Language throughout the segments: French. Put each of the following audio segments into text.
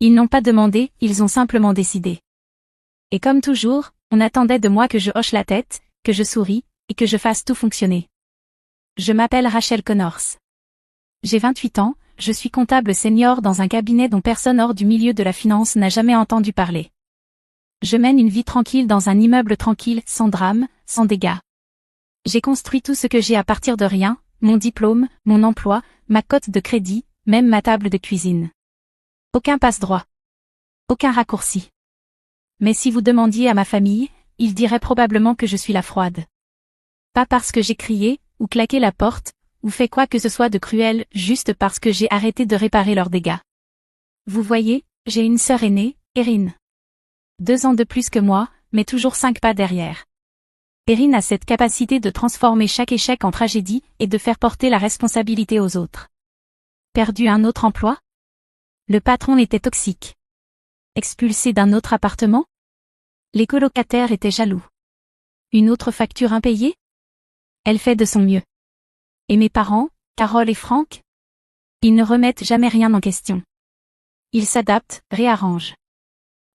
Ils n'ont pas demandé, ils ont simplement décidé. Et comme toujours, on attendait de moi que je hoche la tête, que je souris, et que je fasse tout fonctionner. Je m'appelle Rachel Connors. J'ai 28 ans, je suis comptable senior dans un cabinet dont personne hors du milieu de la finance n'a jamais entendu parler. Je mène une vie tranquille dans un immeuble tranquille, sans drame, sans dégâts. J'ai construit tout ce que j'ai à partir de rien, mon diplôme, mon emploi, ma cote de crédit, même ma table de cuisine. Aucun passe-droit. Aucun raccourci. Mais si vous demandiez à ma famille, ils diraient probablement que je suis la froide. Pas parce que j'ai crié, ou claqué la porte, ou fait quoi que ce soit de cruel, juste parce que j'ai arrêté de réparer leurs dégâts. Vous voyez, j'ai une sœur aînée, Erin. 2 ans de plus que moi, mais toujours 5 pas derrière. Erin a cette capacité de transformer chaque échec en tragédie et de faire porter la responsabilité aux autres. Perdu un autre emploi? Le patron était toxique. Expulsé d'un autre appartement? Les colocataires étaient jaloux. Une autre facture impayée? Elle fait de son mieux. Et mes parents, Carole et Frank? Ils ne remettent jamais rien en question. Ils s'adaptent, réarrangent.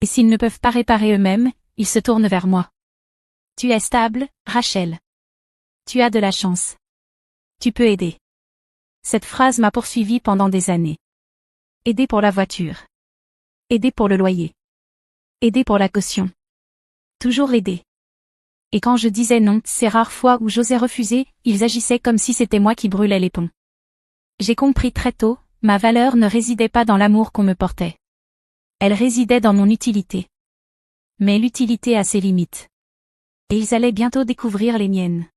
Et s'ils ne peuvent pas réparer eux-mêmes, ils se tournent vers moi. Tu es stable, Rachel. Tu as de la chance. Tu peux aider. Cette phrase m'a poursuivie pendant des années. Aider pour la voiture. Aider pour le loyer. Aider pour la caution. Toujours aider. Et quand je disais non, ces rares fois où j'osais refuser, ils agissaient comme si c'était moi qui brûlais les ponts. J'ai compris très tôt, ma valeur ne résidait pas dans l'amour qu'on me portait. Elle résidait dans mon utilité. Mais l'utilité a ses limites. Et ils allaient bientôt découvrir les miennes.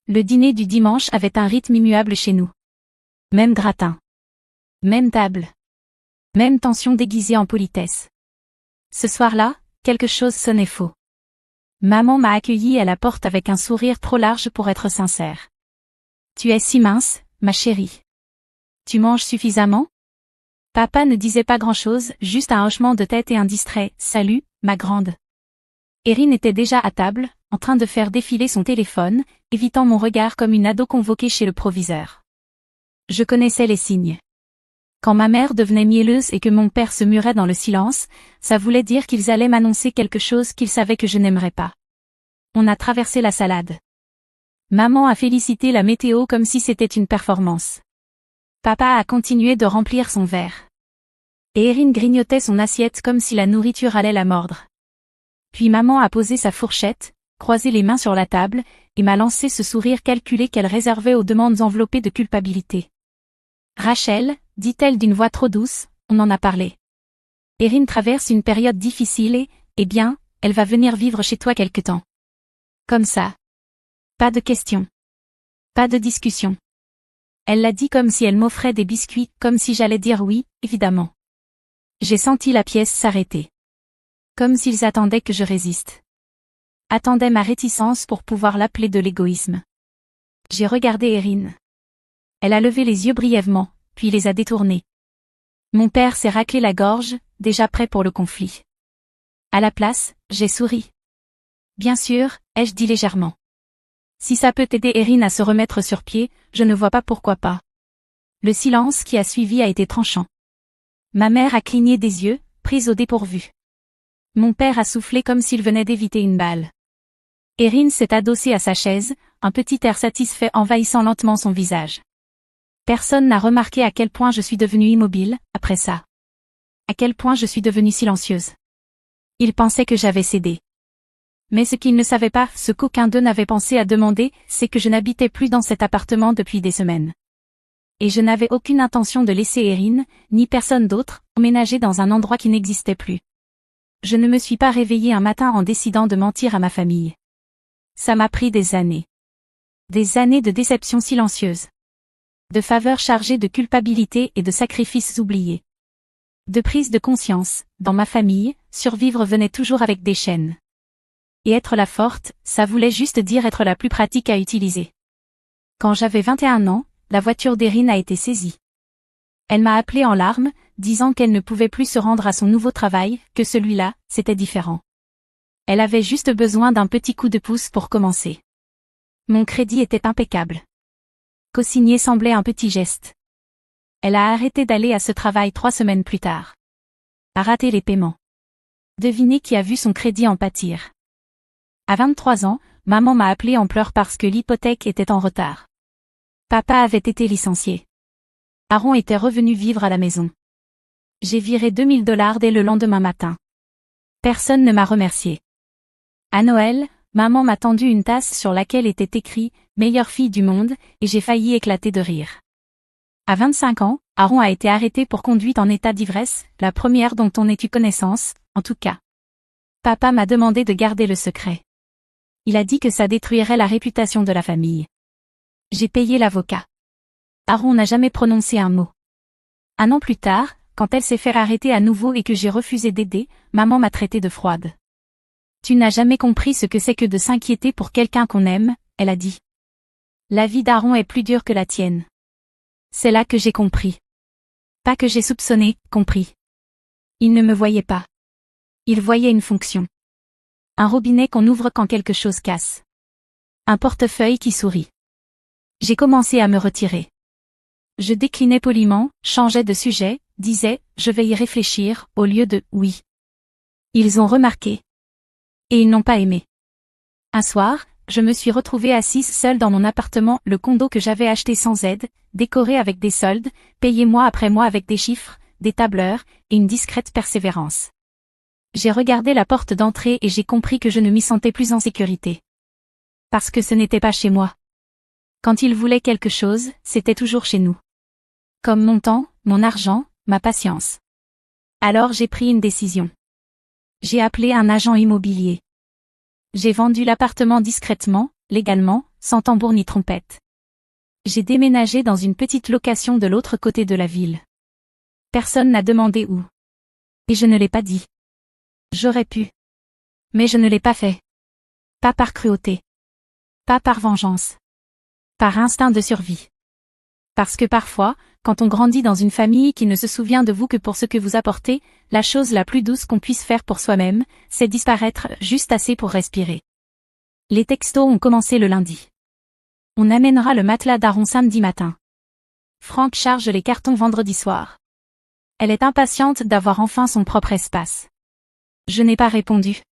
Le dîner du dimanche avait un rythme immuable chez nous. Même gratin. Même table. Même tension déguisée en politesse. Ce soir-là, quelque chose sonnait faux. Maman m'a accueillie à la porte avec un sourire trop large pour être sincère. Tu es si mince, ma chérie. Tu manges suffisamment? Papa ne disait pas grand-chose, juste un hochement de tête et un distrait « Salut, ma grande ». Erin était déjà à table, en train de faire défiler son téléphone, évitant mon regard comme une ado convoquée chez le proviseur. Je connaissais les signes. Quand ma mère devenait mielleuse et que mon père se murait dans le silence, ça voulait dire qu'ils allaient m'annoncer quelque chose qu'ils savaient que je n'aimerais pas. On a traversé la salade. Maman a félicité la météo comme si c'était une performance. Papa a continué de remplir son verre. Et Erin grignotait son assiette comme si la nourriture allait la mordre. Puis maman a posé sa fourchette, croisé les mains sur la table, et m'a lancé ce sourire calculé qu'elle réservait aux demandes enveloppées de culpabilité. Rachel, dit-elle d'une voix trop douce, on en a parlé. Erin traverse une période difficile et, eh bien, elle va venir vivre chez toi quelque temps. Comme ça. Pas de questions. Pas de discussion. Elle l'a dit comme si elle m'offrait des biscuits, comme si j'allais dire oui, évidemment. J'ai senti la pièce s'arrêter. Comme s'ils attendaient que je résiste. Attendaient ma réticence pour pouvoir l'appeler de l'égoïsme. J'ai regardé Erin. Elle a levé les yeux brièvement, puis les a détournés. Mon père s'est raclé la gorge, déjà prêt pour le conflit. À la place, j'ai souri. Bien sûr, ai-je dit légèrement. Si ça peut aider Erin à se remettre sur pied, je ne vois pas pourquoi pas. Le silence qui a suivi a été tranchant. Ma mère a cligné des yeux, prise au dépourvu. Mon père a soufflé comme s'il venait d'éviter une balle. Erin s'est adossée à sa chaise, un petit air satisfait envahissant lentement son visage. Personne n'a remarqué à quel point je suis devenue immobile, après ça. À quel point je suis devenue silencieuse. Ils pensaient que j'avais cédé. Mais ce qu'ils ne savaient pas, ce qu'aucun d'eux n'avait pensé à demander, c'est que je n'habitais plus dans cet appartement depuis des semaines. Et je n'avais aucune intention de laisser Erin, ni personne d'autre, emménager dans un endroit qui n'existait plus. Je ne me suis pas réveillée un matin en décidant de mentir à ma famille. Ça m'a pris des années. Des années de déception silencieuse. De faveurs chargées de culpabilité et de sacrifices oubliés. De prise de conscience, dans ma famille, survivre venait toujours avec des chaînes. Et être la forte, ça voulait juste dire être la plus pratique à utiliser. Quand j'avais 21 ans, la voiture d'Erin a été saisie. Elle m'a appelée en larmes, disant qu'elle ne pouvait plus se rendre à son nouveau travail, que celui-là, c'était différent. Elle avait juste besoin d'un petit coup de pouce pour commencer. Mon crédit était impeccable. Co-signer semblait un petit geste. Elle a arrêté d'aller à ce travail 3 semaines plus tard. A raté les paiements. Devinez qui a vu son crédit en pâtir. À 23 ans, maman m'a appelé en pleurs parce que l'hypothèque était en retard. Papa avait été licencié. Aaron était revenu vivre à la maison. J'ai viré $2000 dès le lendemain matin. Personne ne m'a remercié. À Noël, maman m'a tendu une tasse sur laquelle était écrit « Meilleure fille du monde » et j'ai failli éclater de rire. À 25 ans, Aaron a été arrêté pour conduite en état d'ivresse, la première dont on ait eu connaissance, en tout cas. Papa m'a demandé de garder le secret. Il a dit que ça détruirait la réputation de la famille. J'ai payé l'avocat. Aaron n'a jamais prononcé un mot. Un an plus tard, quand elle s'est fait arrêter à nouveau et que j'ai refusé d'aider, maman m'a traité de froide. Tu n'as jamais compris ce que c'est que de s'inquiéter pour quelqu'un qu'on aime, elle a dit. La vie d'Aaron est plus dure que la tienne. C'est là que j'ai compris. Pas que j'ai soupçonné, compris. Il ne me voyait pas. Il voyait une fonction. Un robinet qu'on ouvre quand quelque chose casse. Un portefeuille qui sourit. J'ai commencé à me retirer. Je déclinais poliment, changeais de sujet, disais « je vais y réfléchir » au lieu de « oui ». Ils ont remarqué. Et ils n'ont pas aimé. Un soir, je me suis retrouvée assise seule dans mon appartement, le condo que j'avais acheté sans aide, décoré avec des soldes, payé mois après mois avec des chiffres, des tableurs, et une discrète persévérance. J'ai regardé la porte d'entrée et j'ai compris que je ne m'y sentais plus en sécurité. Parce que ce n'était pas chez moi. Quand il voulait quelque chose, c'était toujours chez nous. Comme mon temps, mon argent, ma patience. Alors j'ai pris une décision. J'ai appelé un agent immobilier. J'ai vendu l'appartement discrètement, légalement, sans tambour ni trompette. J'ai déménagé dans une petite location de l'autre côté de la ville. Personne n'a demandé où. Et je ne l'ai pas dit. J'aurais pu. Mais je ne l'ai pas fait. Pas par cruauté. Pas par vengeance. Par instinct de survie. Parce que parfois, quand on grandit dans une famille qui ne se souvient de vous que pour ce que vous apportez, la chose la plus douce qu'on puisse faire pour soi-même, c'est disparaître juste assez pour respirer. Les textos ont commencé le lundi. On amènera le matelas d'Aaron samedi matin. Franck charge les cartons vendredi soir. Elle est impatiente d'avoir enfin son propre espace. Je n'ai pas répondu.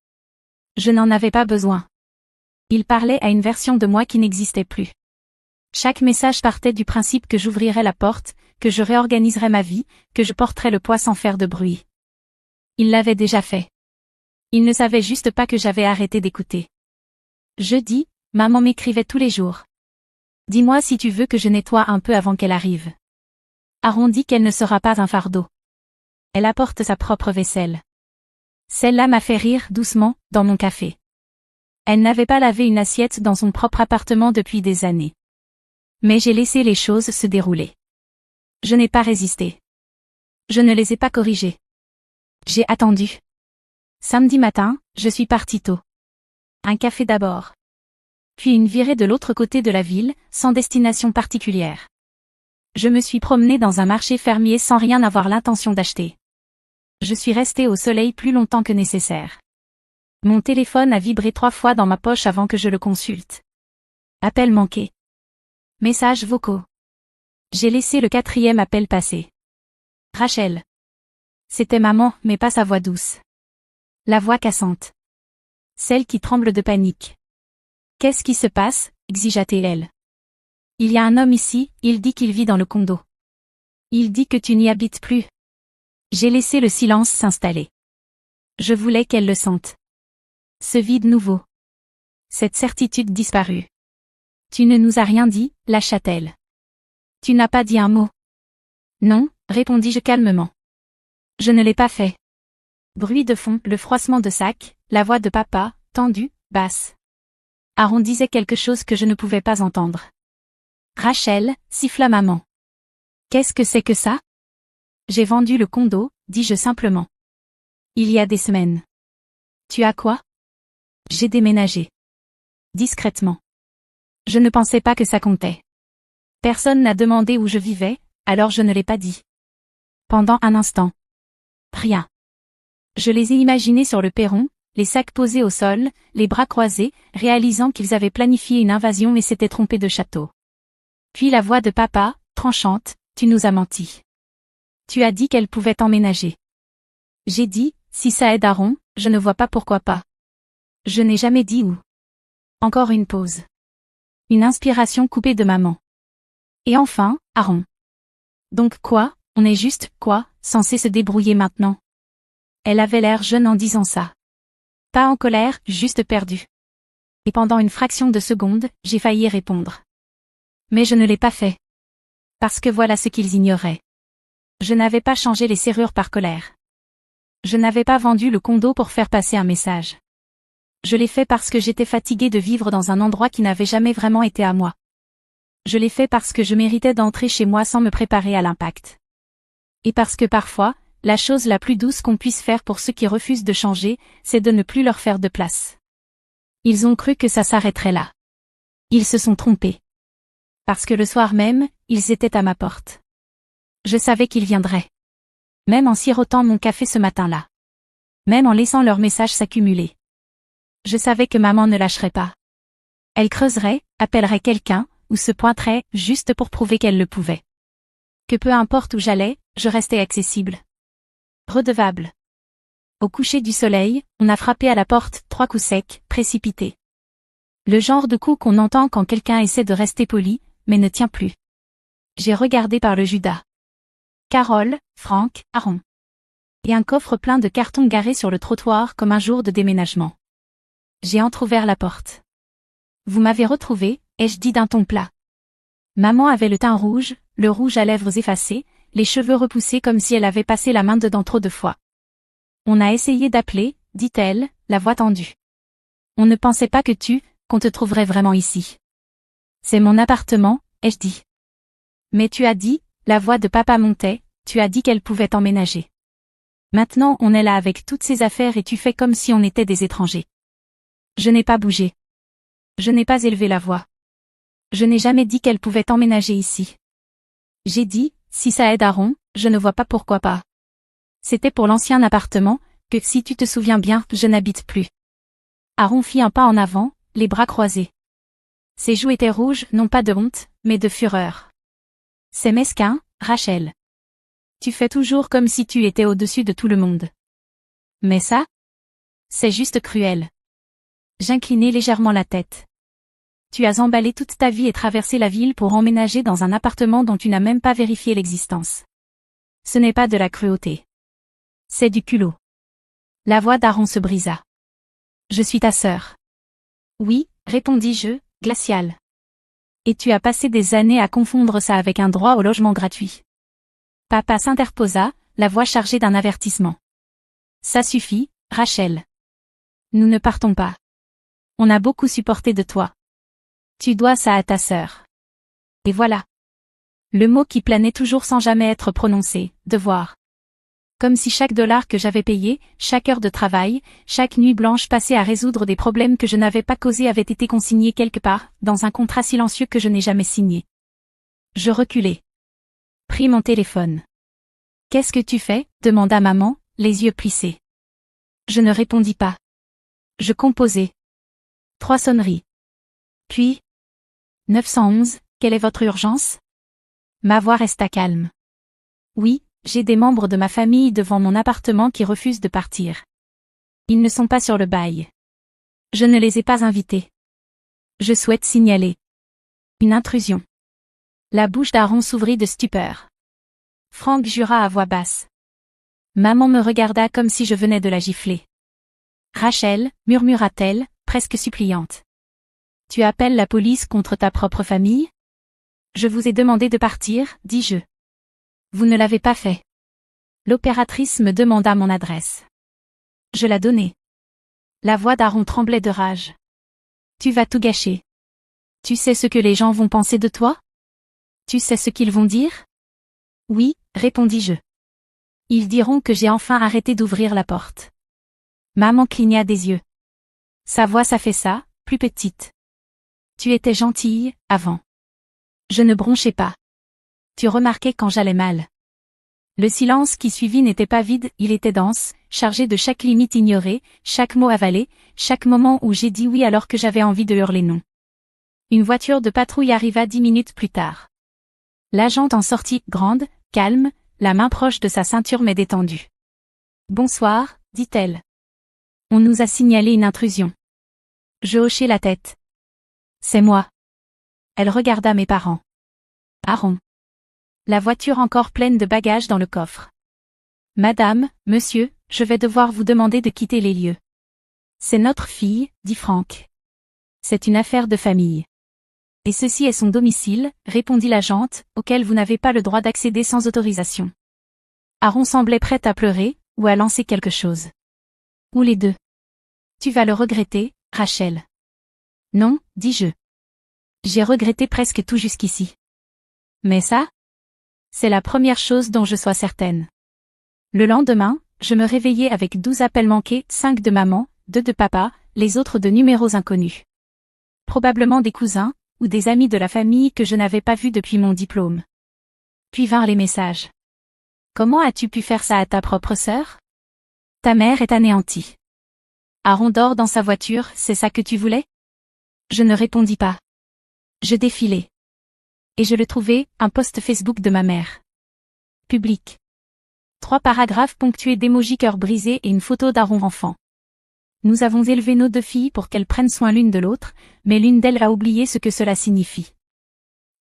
Je n'en avais pas besoin. Il parlait à une version de moi qui n'existait plus. Chaque message partait du principe que j'ouvrirais la porte, que je réorganiserais ma vie, que je porterais le poids sans faire de bruit. Il l'avait déjà fait. Il ne savait juste pas que j'avais arrêté d'écouter. Jeudi, maman m'écrivait tous les jours. Dis-moi si tu veux que je nettoie un peu avant qu'elle arrive. Aaron dit qu'elle ne sera pas un fardeau. Elle apporte sa propre vaisselle. Celle-là m'a fait rire doucement, dans mon café. Elle n'avait pas lavé une assiette dans son propre appartement depuis des années. Mais j'ai laissé les choses se dérouler. Je n'ai pas résisté. Je ne les ai pas corrigées. J'ai attendu. Samedi matin, je suis partie tôt. Un café d'abord. Puis une virée de l'autre côté de la ville, sans destination particulière. Je me suis promenée dans un marché fermier sans rien avoir l'intention d'acheter. Je suis restée au soleil plus longtemps que nécessaire. Mon téléphone a vibré 3 fois dans ma poche avant que je le consulte. Appel manqué. Messages vocaux. J'ai laissé le 4e appel passer. Rachel. C'était maman, mais pas sa voix douce. La voix cassante. Celle qui tremble de panique. Qu'est-ce qui se passe, exigea-t-elle. Il y a un homme ici, il dit qu'il vit dans le condo. Il dit que tu n'y habites plus. J'ai laissé le silence s'installer. Je voulais qu'elle le sente. Ce vide nouveau. Cette certitude disparue. Tu ne nous as rien dit, lâcha-t-elle. Tu n'as pas dit un mot. Non, répondis-je calmement. Je ne l'ai pas fait. Bruit de fond, le froissement de sac, la voix de papa, tendue, basse. Aaron disait quelque chose que je ne pouvais pas entendre. Rachel, siffla maman. Qu'est-ce que c'est que ça? J'ai vendu le condo, dis-je simplement. Il y a des semaines. Tu as quoi? J'ai déménagé. Discrètement. Je ne pensais pas que ça comptait. Personne n'a demandé où je vivais, alors je ne l'ai pas dit. Pendant un instant. Rien. Je les ai imaginés sur le perron, les sacs posés au sol, les bras croisés, réalisant qu'ils avaient planifié une invasion et s'étaient trompés de château. Puis la voix de papa, tranchante, tu nous as menti. Tu as dit qu'elle pouvait emménager. J'ai dit, si ça aide Aaron, je ne vois pas pourquoi pas. Je n'ai jamais dit où. Encore une pause. Une inspiration coupée de maman. Et enfin, Aaron. Donc quoi, on est juste, quoi, censé se débrouiller maintenant? Elle avait l'air jeune en disant ça. Pas en colère, juste perdue. Et pendant une fraction de seconde, j'ai failli répondre. Mais je ne l'ai pas fait. Parce que voilà ce qu'ils ignoraient. Je n'avais pas changé les serrures par colère. Je n'avais pas vendu le condo pour faire passer un message. Je l'ai fait parce que j'étais fatiguée de vivre dans un endroit qui n'avait jamais vraiment été à moi. Je l'ai fait parce que je méritais d'entrer chez moi sans me préparer à l'impact. Et parce que parfois, la chose la plus douce qu'on puisse faire pour ceux qui refusent de changer, c'est de ne plus leur faire de place. Ils ont cru que ça s'arrêterait là. Ils se sont trompés. Parce que le soir même, ils étaient à ma porte. Je savais qu'ils viendraient. Même en sirotant mon café ce matin-là. Même en laissant leurs messages s'accumuler. Je savais que maman ne lâcherait pas. Elle creuserait, appellerait quelqu'un, ou se pointerait, juste pour prouver qu'elle le pouvait. Que peu importe où j'allais, je restais accessible. Redevable. Au coucher du soleil, on a frappé à la porte, 3 coups secs, précipités. Le genre de coup qu'on entend quand quelqu'un essaie de rester poli, mais ne tient plus. J'ai regardé par le Judas. Carole, Franck, Aaron. Et un coffre plein de cartons garés sur le trottoir comme un jour de déménagement. J'ai entrouvert la porte. Vous m'avez retrouvé, ai-je dit d'un ton plat. Maman avait le teint rouge, le rouge à lèvres effacé, les cheveux repoussés comme si elle avait passé la main dedans trop de fois. On a essayé d'appeler, dit-elle, la voix tendue. On ne pensait pas qu'on te trouverait vraiment ici. C'est mon appartement, ai-je dit. Mais tu as dit, la voix de papa montait, tu as dit qu'elle pouvait emménager. Maintenant on est là avec toutes ces affaires et tu fais comme si on était des étrangers. Je n'ai pas bougé. Je n'ai pas élevé la voix. Je n'ai jamais dit qu'elle pouvait emménager ici. J'ai dit, si ça aide Aaron, je ne vois pas pourquoi pas. C'était pour l'ancien appartement, que si tu te souviens bien, je n'habite plus. Aaron fit un pas en avant, les bras croisés. Ses joues étaient rouges, non pas de honte, mais de fureur. C'est mesquin, Rachel. Tu fais toujours comme si tu étais au-dessus de tout le monde. Mais ça? C'est juste cruel. J'inclinai légèrement la tête. Tu as emballé toute ta vie et traversé la ville pour emménager dans un appartement dont tu n'as même pas vérifié l'existence. Ce n'est pas de la cruauté. C'est du culot. La voix d'Aaron se brisa. Je suis ta sœur. Oui, répondis-je, glacial. Et tu as passé des années à confondre ça avec un droit au logement gratuit. Papa s'interposa, la voix chargée d'un avertissement. Ça suffit, Rachel. Nous ne partons pas. On a beaucoup supporté de toi. Tu dois ça à ta sœur. Et voilà. Le mot qui planait toujours sans jamais être prononcé, devoir. Comme si chaque dollar que j'avais payé, chaque heure de travail, chaque nuit blanche passée à résoudre des problèmes que je n'avais pas causés avait été consigné quelque part, dans un contrat silencieux que je n'ai jamais signé. Je reculai. Pris mon téléphone. Qu'est-ce que tu fais? Demanda maman, les yeux plissés. Je ne répondis pas. Je composais. 3 sonneries. Puis, 911, quelle est votre urgence? Ma voix resta calme. Oui, j'ai des membres de ma famille devant mon appartement qui refusent de partir. Ils ne sont pas sur le bail. Je ne les ai pas invités. Je souhaite signaler une intrusion. La bouche d'Aaron s'ouvrit de stupeur. Franck jura à voix basse. Maman me regarda comme si je venais de la gifler. Rachel, murmura-t-elle, presque suppliante. Tu appelles la police contre ta propre famille? Je vous ai demandé de partir, dis-je. Vous ne l'avez pas fait. L'opératrice me demanda mon adresse. Je la donnai. La voix d'Aaron tremblait de rage. Tu vas tout gâcher. Tu sais ce que les gens vont penser de toi? Tu sais ce qu'ils vont dire? Oui, répondis-je. Ils diront que j'ai enfin arrêté d'ouvrir la porte. Maman cligna des yeux. Sa voix s'affaissa, plus petite. Tu étais gentille, avant. Je ne bronchais pas. Tu remarquais quand j'allais mal. Le silence qui suivit n'était pas vide, il était dense, chargé de chaque limite ignorée, chaque mot avalé, chaque moment où j'ai dit oui alors que j'avais envie de hurler non. Une voiture de patrouille arriva 10 minutes plus tard. L'agente en sortit, grande, calme, la main proche de sa ceinture mais détendue. Bonsoir, dit-elle. On nous a signalé une intrusion. Je hochai la tête. C'est moi. Elle regarda mes parents. Aaron. La voiture encore pleine de bagages dans le coffre. Madame, monsieur, je vais devoir vous demander de quitter les lieux. C'est notre fille, dit Franck. C'est une affaire de famille. Et ceci est son domicile, répondit l'agente, auquel vous n'avez pas le droit d'accéder sans autorisation. Aaron semblait prêt à pleurer, ou à lancer quelque chose. Ou les deux. Tu vas le regretter, Rachel. Non, dis-je. J'ai regretté presque tout jusqu'ici. Mais ça? C'est la première chose dont je sois certaine. Le lendemain, je me réveillai avec 12 appels manqués, 5 de maman, 2 de papa, les autres de numéros inconnus. Probablement des cousins, ou des amis de la famille que je n'avais pas vus depuis mon diplôme. Puis vinrent les messages. Comment as-tu pu faire ça à ta propre sœur? Ta mère est anéantie. Aaron dort dans sa voiture, c'est ça que tu voulais? Je ne répondis pas. Je défilai. Et je le trouvai, un post Facebook de ma mère. Public. 3 paragraphes ponctués d'émojis cœur brisé et une photo d'Aaron enfant. Nous avons élevé nos 2 filles pour qu'elles prennent soin l'une de l'autre, mais l'une d'elles a oublié ce que cela signifie.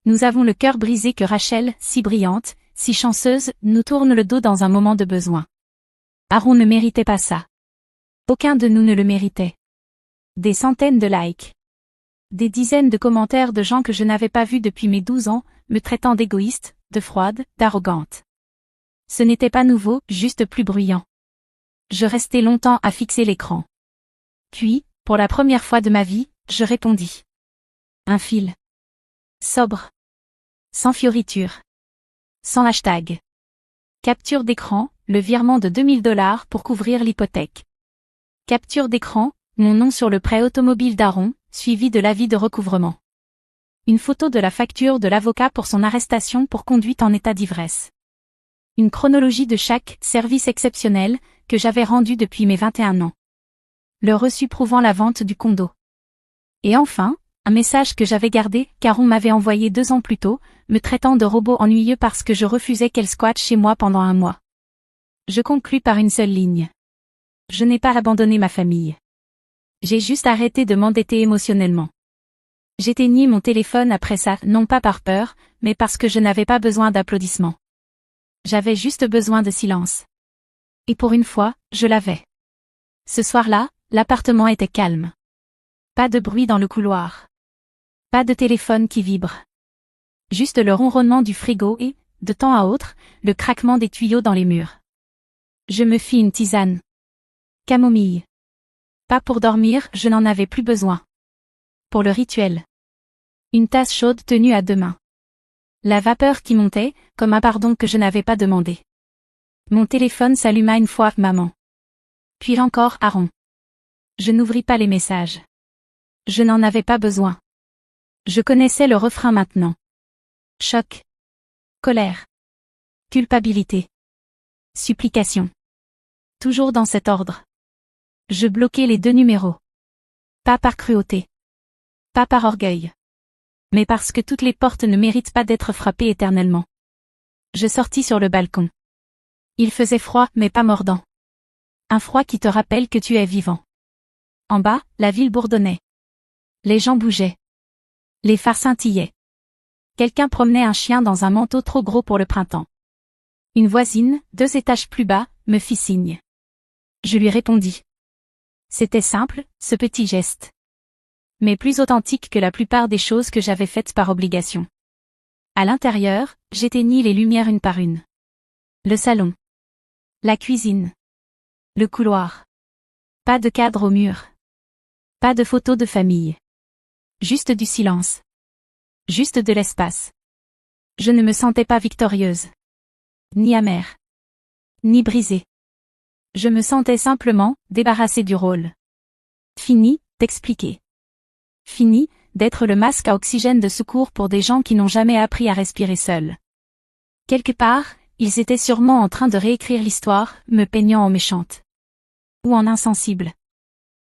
Nous avons le cœur brisé que Rachel, si brillante, si chanceuse, nous tourne le dos dans un moment de besoin. Aaron ne méritait pas ça. Aucun de nous ne le méritait. Des centaines de likes. Des dizaines de commentaires de gens que je n'avais pas vus depuis mes 12 ans, me traitant d'égoïste, de froide, d'arrogante. Ce n'était pas nouveau, juste plus bruyant. Je restai longtemps à fixer l'écran. Puis, pour la première fois de ma vie, je répondis. Un fil. Sobre. Sans fioriture. Sans hashtag. Capture d'écran, le virement de 2000 $ pour couvrir l'hypothèque. Capture d'écran, mon nom sur le prêt automobile d'Aaron, suivi de l'avis de recouvrement. Une photo de la facture de l'avocat pour son arrestation pour conduite en état d'ivresse. Une chronologie de chaque service exceptionnel que j'avais rendu depuis mes 21 ans. Le reçu prouvant la vente du condo. Et enfin, un message que j'avais gardé car on m'avait envoyé 2 ans plus tôt, me traitant de robot ennuyeux parce que je refusais qu'elle squatte chez moi pendant 1 mois. Je conclus par une seule ligne. Je n'ai pas abandonné ma famille. J'ai juste arrêté de m'endetter émotionnellement. J'éteignis mon téléphone après ça, non pas par peur, mais parce que je n'avais pas besoin d'applaudissements. J'avais juste besoin de silence. Et pour une fois, je l'avais. Ce soir-là, l'appartement était calme. Pas de bruit dans le couloir. Pas de téléphone qui vibre. Juste le ronronnement du frigo et, de temps à autre, le craquement des tuyaux dans les murs. Je me fis une tisane. Camomille. Pas pour dormir, je n'en avais plus besoin. Pour le rituel. Une tasse chaude tenue à 2 mains. La vapeur qui montait, comme un pardon que je n'avais pas demandé. Mon téléphone s'alluma une fois, maman. Puis encore, Aaron. Je n'ouvris pas les messages. Je n'en avais pas besoin. Je connaissais le refrain maintenant. Choc. Colère. Culpabilité. Supplication. Toujours dans cet ordre. Je bloquai les 2 numéros. Pas par cruauté. Pas par orgueil. Mais parce que toutes les portes ne méritent pas d'être frappées éternellement. Je sortis sur le balcon. Il faisait froid, mais pas mordant. Un froid qui te rappelle que tu es vivant. En bas, la ville bourdonnait. Les gens bougeaient. Les phares scintillaient. Quelqu'un promenait un chien dans un manteau trop gros pour le printemps. Une voisine, 2 étages plus bas, me fit signe. Je lui répondis. C'était simple, ce petit geste. Mais plus authentique que la plupart des choses que j'avais faites par obligation. À l'intérieur, j'éteignis les lumières une par une. Le salon. La cuisine. Le couloir. Pas de cadre au mur. Pas de photos de famille. Juste du silence. Juste de l'espace. Je ne me sentais pas victorieuse. Ni amère. Ni brisée. Je me sentais simplement débarrassée du rôle. Fini d'expliquer. Fini d'être le masque à oxygène de secours pour des gens qui n'ont jamais appris à respirer seuls. Quelque part, ils étaient sûrement en train de réécrire l'histoire, me peignant en méchante. Ou en insensible.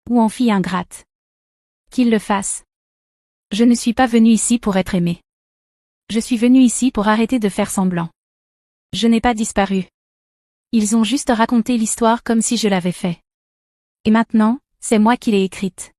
Ou en fille ingrate. Qu'ils le fassent. Je ne suis pas venue ici pour être aimée. Je suis venue ici pour arrêter de faire semblant. Je n'ai pas disparu. Ils ont juste raconté l'histoire comme si je l'avais fait. Et maintenant, c'est moi qui l'ai écrite.